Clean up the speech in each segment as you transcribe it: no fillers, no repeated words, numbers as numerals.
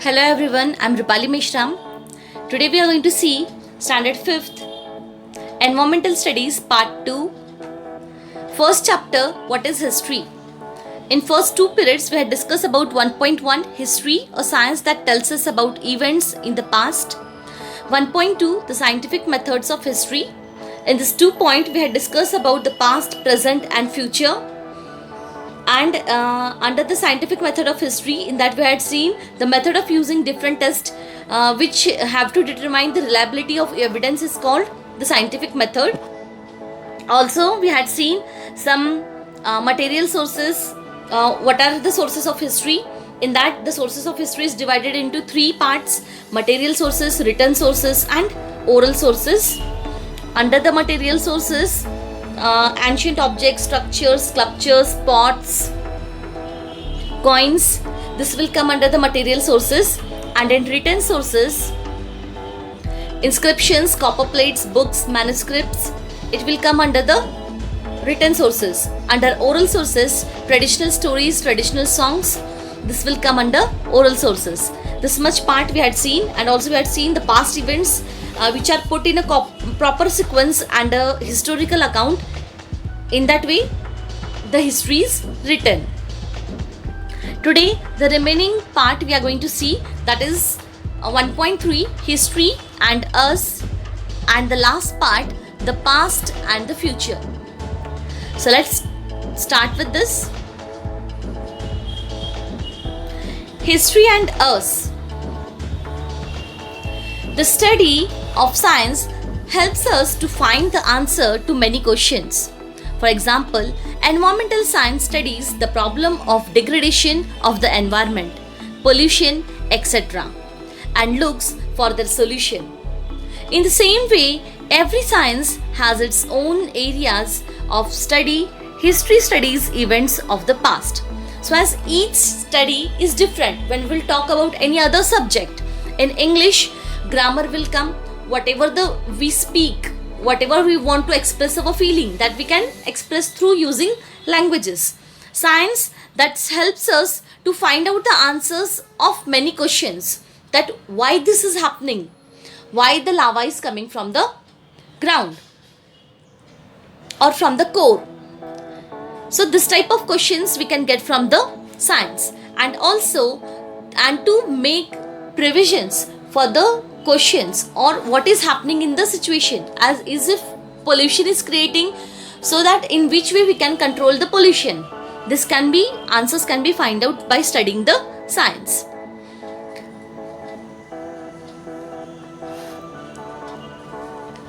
Hello everyone, I'm Rupali Meshram. Today we are going to see Standard 5th Environmental Studies Part 2. First chapter, what is history? In first two periods we had discussed about 1.1 history, a science that tells us about events in the past. 1.2 the scientific methods of history. In this 2 point we had discussed about the past, present and future. And under the scientific method of history, in that we had seen the method of using different tests which have to determine the reliability of evidence is called the scientific method. Also we had seen some material sources. What are the sources of history? In that the sources of history is divided into 3 parts: material sources, written sources and oral sources. Under the material sources, ancient objects, structures, sculptures, pots, coins, this will come under the material sources. And in written sources, inscriptions, copper plates, books, manuscripts, it will come under the written sources. Under oral sources, traditional stories, traditional songs, this will come under oral sources. This much part we had seen, and also we had seen the past events which are put in a proper sequence and a historical account. In that way the history is written. Today the remaining part we are going to see, that is 1.3 history and us, and the last part the past and the future. So let's start with this. History and us. The study of science helps us to find the answer to many questions. For example, environmental science studies the problem of degradation of the environment, pollution, etc., and looks for their solution. In the same way, every science has its own areas of study. History studies events of the past. So as each study is different, when we'll talk about any other subject, in English, grammar will come. Whatever we speak, whatever we want to express our feeling, that we can express through using languages. Science that helps us to find out the answers of many questions, that why this is happening, why the lava is coming from the ground or from the core. So this type of questions we can get from the science, and to make provisions for the questions or what is happening in the situation, as if pollution is creating, so that in which way we can control the pollution. This can be, answers can be find out by studying the science.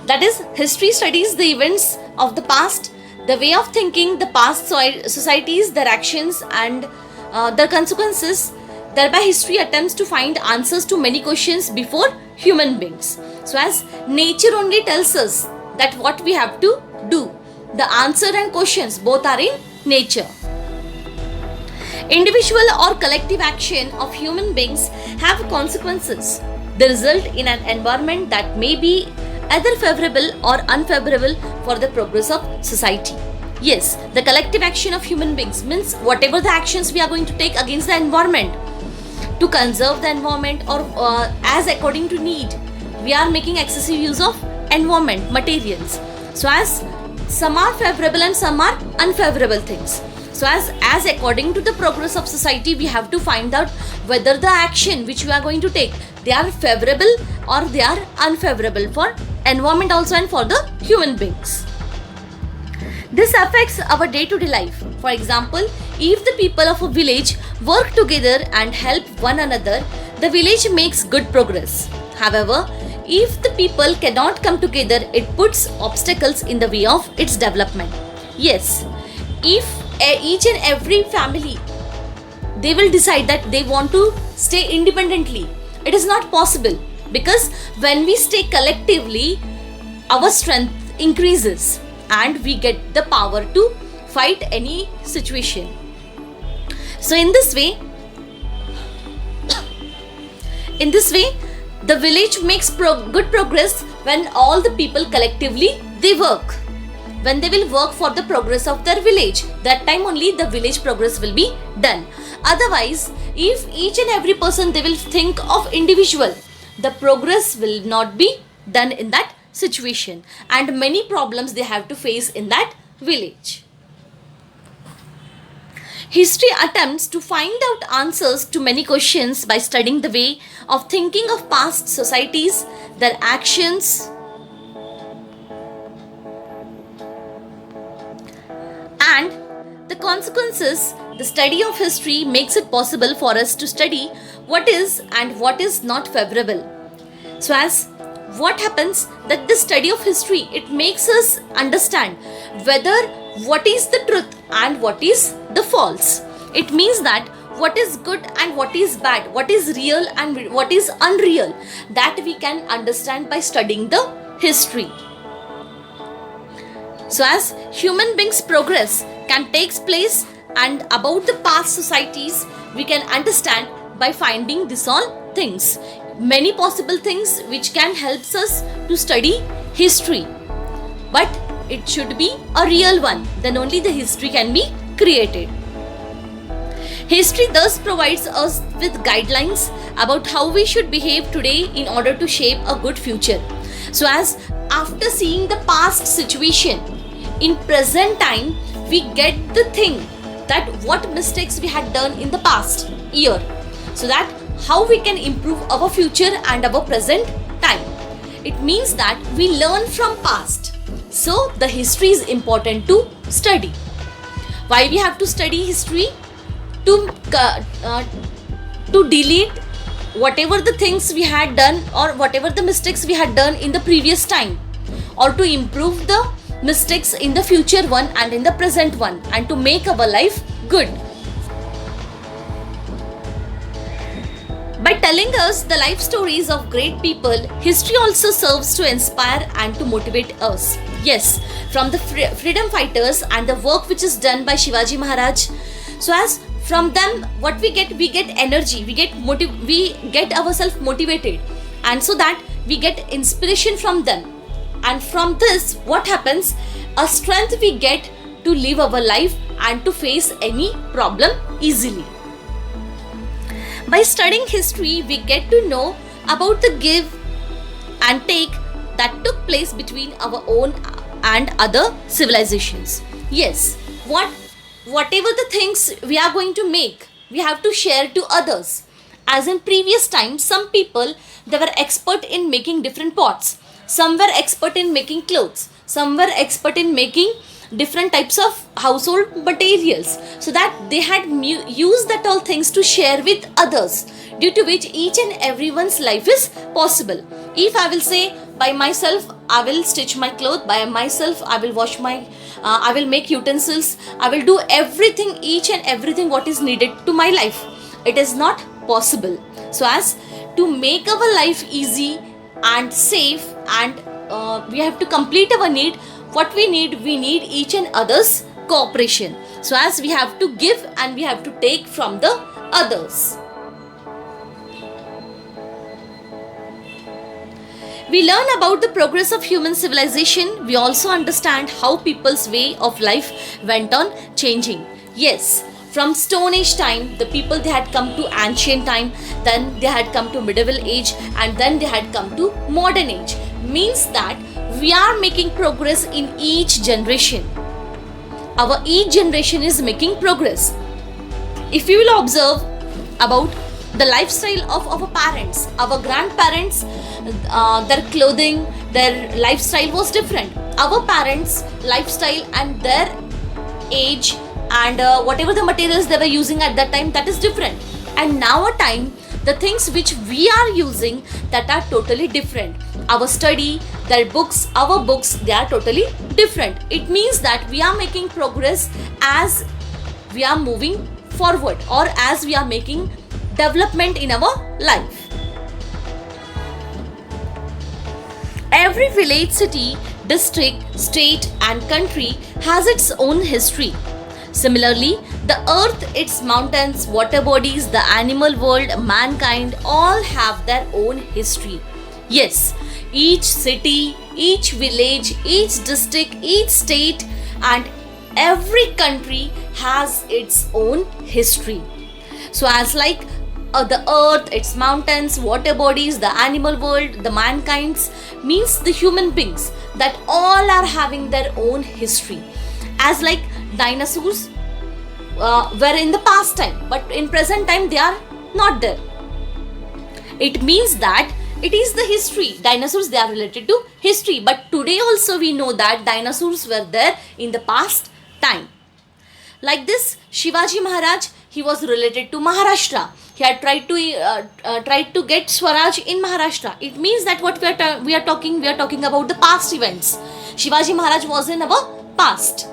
That is, history studies the events of the past, the way of thinking, the past societies, their actions and their consequences. Thereby history attempts to find answers to many questions before human beings. So as nature only tells us that what we have to do, the answer and questions both are in nature. Individual or collective action of human beings have consequences. They result in an environment that may be either favorable or unfavorable for the progress of society. Yes, the collective action of human beings means whatever the actions we are going to take against the environment, to conserve the environment, or as according to need, we are making excessive use of environment materials. So as some are favorable and some are unfavorable things. So as according to the progress of society, we have to find out whether the action which we are going to take, they are favorable or they are unfavorable for environment also and for the human beings. This affects our day-to-day life. For example, if the people of a village work together and help one another, the village makes good progress. However, if the people cannot come together, it puts obstacles in the way of its development. Yes, if each and every family, they will decide that they want to stay independently, it is not possible, because when we stay collectively, our strength increases and we get the power to fight any situation. So in this way, the village makes good progress when all the people collectively they work. when they will work for the progress of their village. That time only the village progress will be done. Otherwise, if each and every person they will think of individual, the progress will not be done in that situation, and many problems they have to face in that village. History attempts to find out answers to many questions by studying the way of thinking of past societies, their actions, and the consequences. The study of history makes it possible for us to study what is and what is not favorable. So as what happens that the study of history, it makes us understand whether what is the truth and what is the false. It means that what is good and what is bad, what is real and what is unreal, that we can understand by studying the history. So as human beings progress can take place and about the past societies, we can understand by finding this all things. Many possible things which can help us to study history. But it should be a real one, then only the history can be created. History thus provides us with guidelines about how we should behave today in order to shape a good future. So as after seeing the past situation, in present time we get the thing that what mistakes we had done in the past year, so that how we can improve our future and our present time. It means that we learn from past. So the history is important to study. Why we have to study history? To delete whatever the things we had done or whatever the mistakes we had done in the previous time, or to improve the mistakes in the future one and in the present one, and to make our life good. By telling us the life stories of great people, history also serves to inspire and to motivate us. Yes, from the freedom fighters and the work which is done by Shivaji Maharaj. So as from them what we get energy, we get ourselves motivated, and so that we get inspiration from them. And from this what happens, a strength we get to live our life and to face any problem easily. By studying history, we get to know about the give and take that took place between our own and other civilizations. Yes, whatever the things we are going to make, we have to share to others. As in previous times, some people they were expert in making different pots. Some were expert in making clothes. Some were expert in making different types of household materials, so that they had used that all things to share with others, due to which each and everyone's life is possible. If I will say by myself I will stitch my clothes, by myself I will wash my I will make utensils, I will do everything, each and everything what is needed to my life, it is not possible. So as to make our life easy and safe, and we have to complete our need, what we need each and other's cooperation. So as we have to give and we have to take from the others. We learn about the progress of human civilization. We also understand how people's way of life went on changing. Yes, from Stone Age time, the people they had come to ancient time, then they had come to medieval age, and then they had come to modern age. Means that we are making progress in each generation. Our each generation is making progress. If you will observe about the lifestyle of our parents, our grandparents, their clothing, their lifestyle was different. Our parents' lifestyle and their age and whatever the materials they were using at that time, that is different. And now a time, the things which we are using, that are totally different. Our study, their books, our books, they are totally different. It means that we are making progress as we are moving forward, or as we are making development in our life. Every village, city, district, state and country has its own history. Similarly, the earth, its mountains, water bodies, the animal world, mankind, all have their own history. Yes, each city, each village, each district, each state and every country has its own history. So as like the earth, its mountains, water bodies, the animal world, the mankind's, means the human beings, that all are having their own history. As like dinosaurs were in the past time, but in present time they are not there. It means that it is the history. Dinosaurs, they are related to history, but today also we know that dinosaurs were there in the past time. Like this, Shivaji Maharaj, he was related to Maharashtra. He had tried to get Swaraj in Maharashtra. It means that what we are talking about the past events. Shivaji Maharaj was in our past.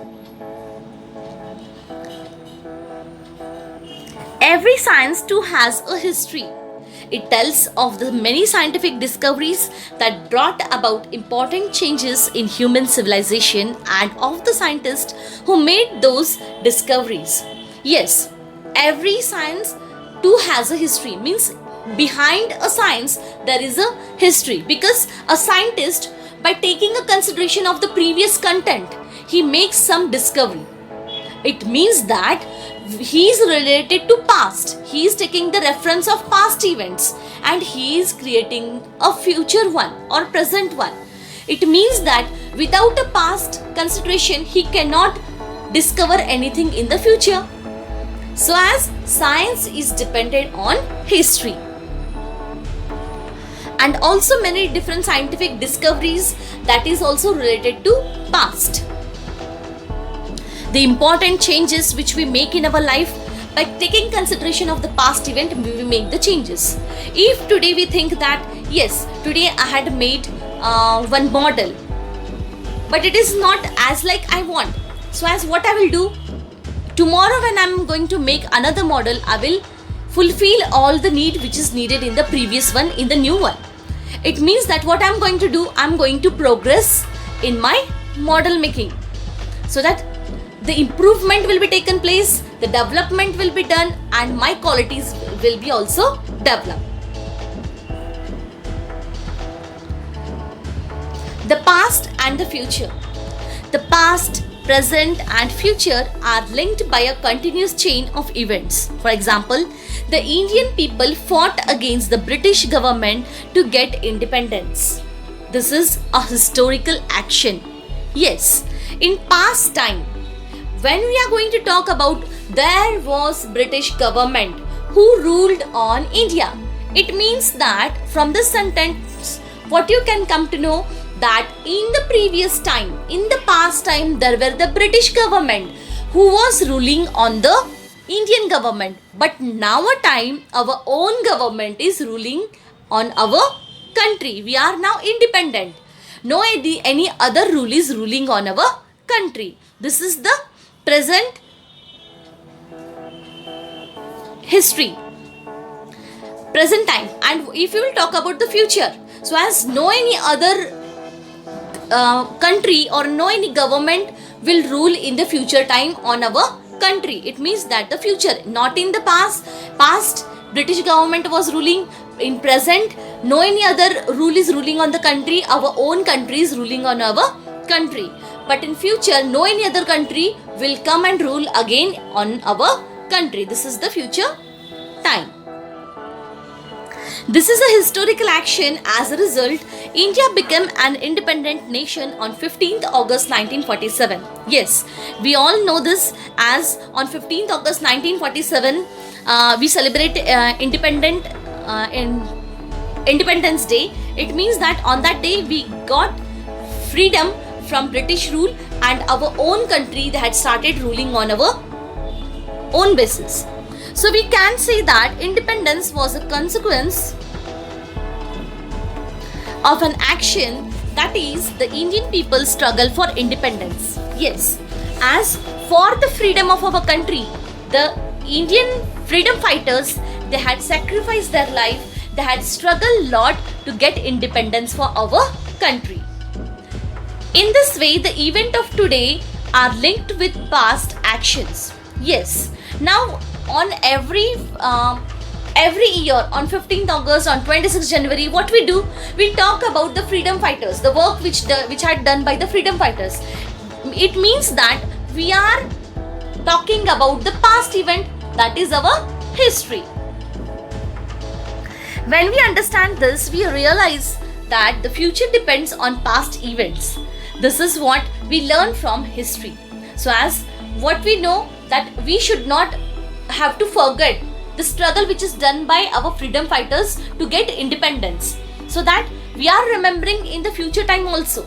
Every science too has a history. It tells of the many scientific discoveries that brought about important changes in human civilization and of the scientists who made those discoveries. Yes, every science too has a history. Means behind a science there is a history, because a scientist, by taking a consideration of the previous content, he makes some discovery. It means that he is related to past. He is taking the reference of past events and he is creating a future one or present one. It means that without a past consideration, he cannot discover anything in the future. So as science is dependent on history. And also many different scientific discoveries that is also related to past. The important changes which we make in our life, by taking consideration of the past event, we make the changes. If today we think that yes, today I had made one model, but it is not as like I want. So as what I will do, tomorrow when I am going to make another model, I will fulfill all the need which is needed in the previous one, in the new one. It means that what I am going to do, I am going to progress in my model making, so that the improvement will be taken place, the development will be done, and my qualities will be also developed. The past and the future. The past, present and future are linked by a continuous chain of events. For example, the Indian people fought against the British government to get independence. This is a historical action. Yes, in past time, when we are going to talk about there was British government who ruled on India, it means that from this sentence, what you can come to know, that in the previous time, in the past time, there were the British government who was ruling on the Indian government. But now a time, our own government is ruling on our country. We are now independent. No any other rule is ruling on our country. This is the present history, present time. And if you will talk about the future, so as no any other country or no any government will rule in the future time on our country. It means that the future, not in the past British government was ruling. In present, no any other rule is ruling on the country. Our own country is ruling on our country. But in future, no any other country will come and rule again on our country. This is the future time. This is a historical action. As a result, India became an independent nation on 15th August 1947. Yes, we all know this, as on 15th August 1947, we celebrate Independence Day. It means that on that day we got freedom from British rule, and our own country, they had started ruling on our own basis. So we can say that independence was a consequence of an action, that is the Indian people's struggle for independence. Yes, as for the freedom of our country, the Indian freedom fighters, they had sacrificed their life, they had struggled a lot to get independence for our country. In this way, the event of today are linked with past actions. Yes, now on every year, on 15th August, on 26th January, what we do, we talk about the freedom fighters, the work which had done by the freedom fighters. It means that we are talking about the past event, that is our history. When we understand this, we realize that the future depends on past events. This is what we learn from history. So as what we know, that we should not have to forget the struggle which is done by our freedom fighters to get independence, so that we are remembering in the future time also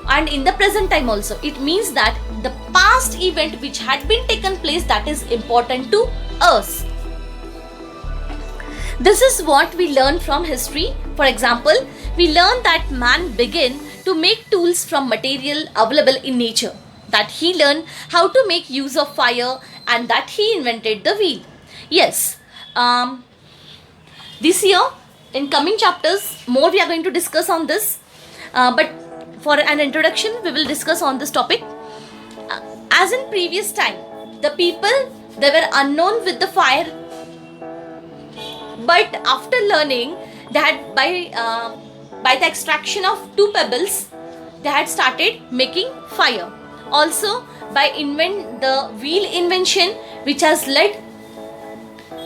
and in the present time also. It means that the past event which had been taken place, that is important to us. This is what we learn from history. For example, we learn that man began to make tools from material available in nature, that he learned how to make use of fire, and that he invented the wheel. Yes, this year in coming chapters more we are going to discuss on this, but for an introduction we will discuss on this topic. As in previous time, the people, they were unknown with the fire, but after learning that by the extraction of two pebbles, they had started making fire. Also by the wheel invention, which has led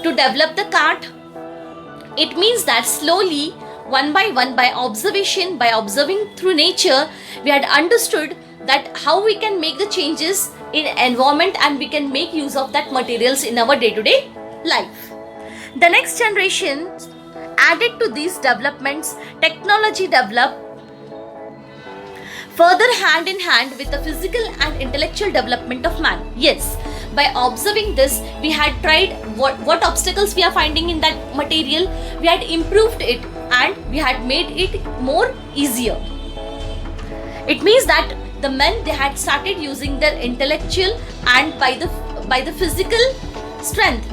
to develop the cart. It means that slowly, one by one, by observation, by observing through nature, we had understood that how we can make the changes in environment and we can make use of that materials in our day-to-day life. The next generation added to these developments, technology developed further hand in hand with the physical and intellectual development of man. Yes, by observing this, we had tried what obstacles we are finding in that material, we had improved it and we had made it more easier. It means that the men, they had started using their intellectual and by the physical strength,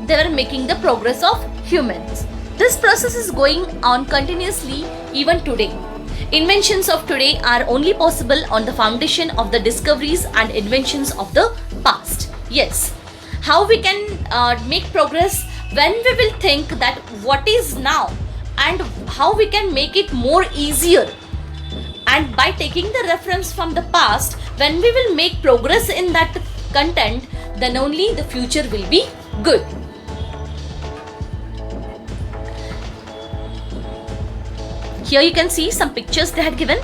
they were making the progress of humans. This process is going on continuously even today. Inventions of today are only possible on the foundation of the discoveries and inventions of the past. Yes, how we can make progress when we will think that what is now and how we can make it more easier. And by taking the reference from the past, when we will make progress in that content, then only the future will be good. Here you can see some pictures they had given.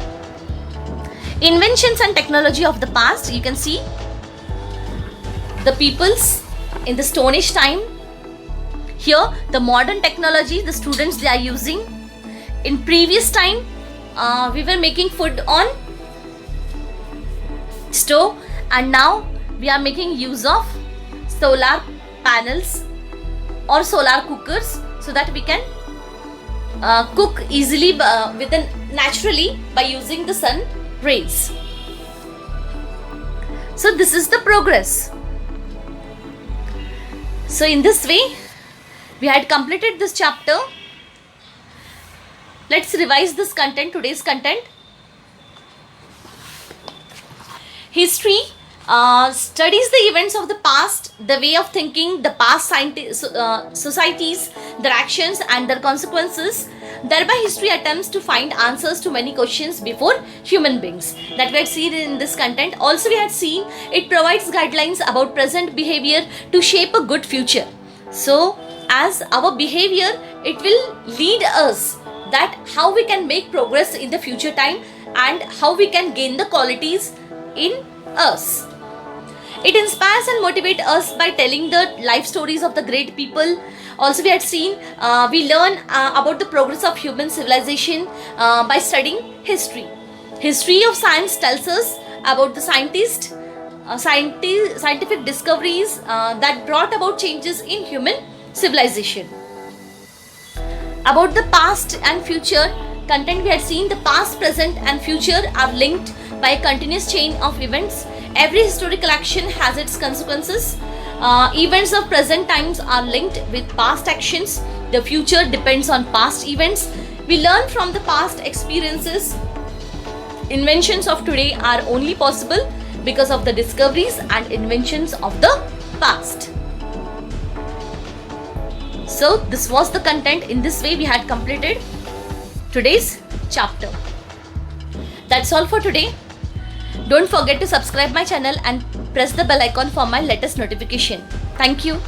Inventions and technology of the past. You can see the peoples in the Stone Age time. Here the modern technology the students they are using. In previous time, we were making food on stove, and now we are making use of solar panels or solar cookers, so that we can cook easily naturally by using the sun rays. So this is the progress. So in this way, we had completed this chapter. Let's revise this content, today's content. History studies the events of the past, the way of thinking, the past societies, their actions and their consequences. Thereby history attempts to find answers to many questions before human beings. That we had seen in this content. Also we had seen it provides guidelines about present behavior to shape a good future. So as our behavior, it will lead us that how we can make progress in the future time and how we can gain the qualities in us. It inspires and motivates us by telling the life stories of the great people. Also we had seen, we learn about the progress of human civilization by studying history. History of science tells us about the scientific discoveries that brought about changes in human civilization. About the past and future content, we had seen the past, present and future are linked by a continuous chain of events. Every historical action has its consequences. Events of present times are linked with past actions. The future depends on past events. We learn from the past experiences. Inventions of today are only possible because of the discoveries and inventions of the past. So this was the content. In this way we had completed today's chapter. That's all for today. Don't forget to subscribe my channel and press the bell icon for my latest notification. Thank you.